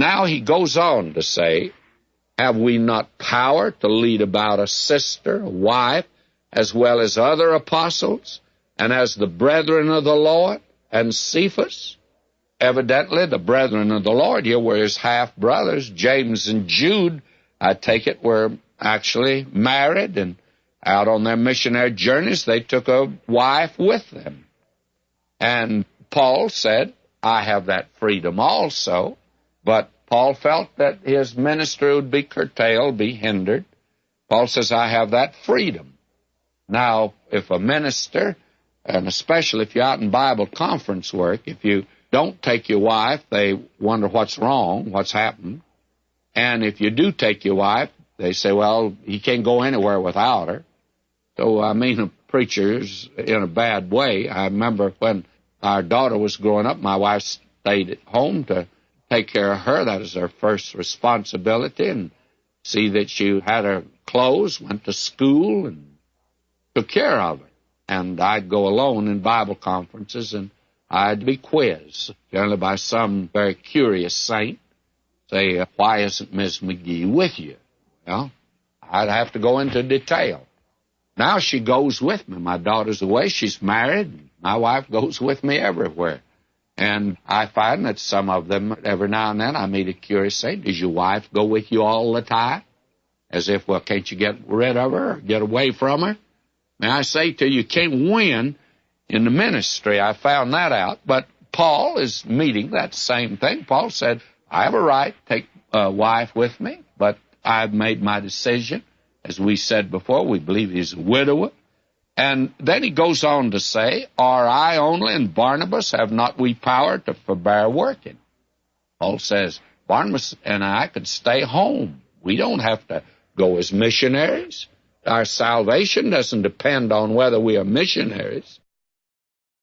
now he goes on to say, have we not power to lead about a sister, a wife, as well as other apostles, and as the brethren of the Lord, and Cephas? Evidently, the brethren of the Lord here were his half-brothers, James and Jude, I take it, were actually married, and out on their missionary journeys, they took a wife with them. And Paul said, I have that freedom also, but Paul felt that his ministry would be curtailed, be hindered. Paul says, I have that freedom. Now, if a minister, and especially if you're out in Bible conference work, if you don't take your wife, they wonder what's wrong, what's happened. And if you do take your wife, they say, well, you can't go anywhere without her. So, I mean, a preacher's in a bad way. I remember when our daughter was growing up, my wife stayed at home to take care of her. That was her first responsibility, and see that she had her clothes, went to school, and took care of her. And I'd go alone in Bible conferences, and I'd be quizzed, generally by some very curious saint, say, why isn't Ms. McGee with you? Well, I'd have to go into detail. Now she goes with me. My daughter's away. She's married. My wife goes with me everywhere. And I find that some of them, every now and then, I meet a curious saint, does your wife go with you all the time? As if, well, can't you get rid of her or get away from her? Now, I say to you, can't win in the ministry. I found that out. But Paul is meeting that same thing. Paul said, I have a right to take a wife with me, but I've made my decision. As we said before, we believe he's a widower. And then he goes on to say, are I only and Barnabas, have not we power to forbear working? Paul says, Barnabas and I could stay home. We don't have to go as missionaries. Our salvation doesn't depend on whether we are missionaries.